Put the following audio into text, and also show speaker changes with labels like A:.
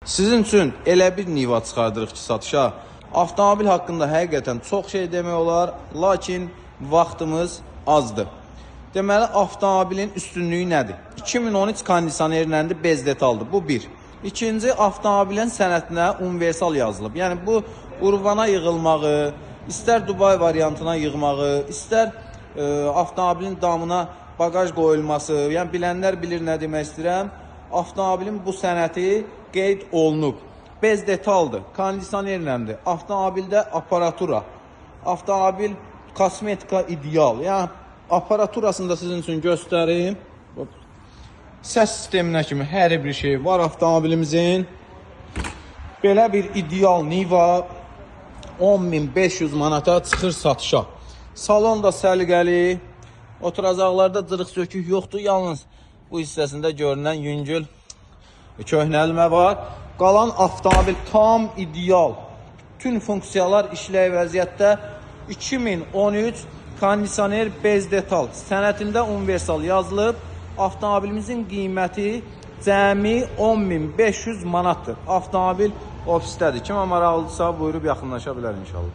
A: Sizin üçün elə bir niva çıxardırıq ki, satışa. Avtomobil haqqında həqiqətən çox şey demək olar, lakin vaxtımız azdır. Deməli, avtomobilin üstünlüyü nədir? 2013 kondisionerlərində bez detaldır. Bu bir. İkinci, avtomobilin sənədinə universal yazılıb. Yəni, bu Urvana yığılmağı, istər Dubai variantına yığmağı, istər avtomobilin damına bagaj qoyulması, yəni bilənlər bilir nə demək istəyirəm. Avtomobilin bu sənəti qeyd olunub. Bez detaldır, kondisionerləndir, avtomobildə aparatura, avtomobil kosmetika ideal. Yəni, aparaturasını da sizin üçün göstərim. Səs sisteminə kimi hər bir şey var avtomobilimizin. Belə bir ideal Niva 10.500 manata çıxır satışa. Salon da səliqəli, oturacaqlarda cırıq sökük yoxdur, yalnız bu hissəsində görünən yüngül köhnəlmə var. Qalan avtomobil tam ideal. Bütün funksiyalar işləyə vəziyyətdə. 2013 kondisioner bez detal. Sənətində universal yazılıb. Avtomobilimizin qiyməti cəmi 10.500 manatdır. Avtomobil ofisdədir. Kimə maraqlıdırsa buyurub yaxınlaşa bilər inşallah.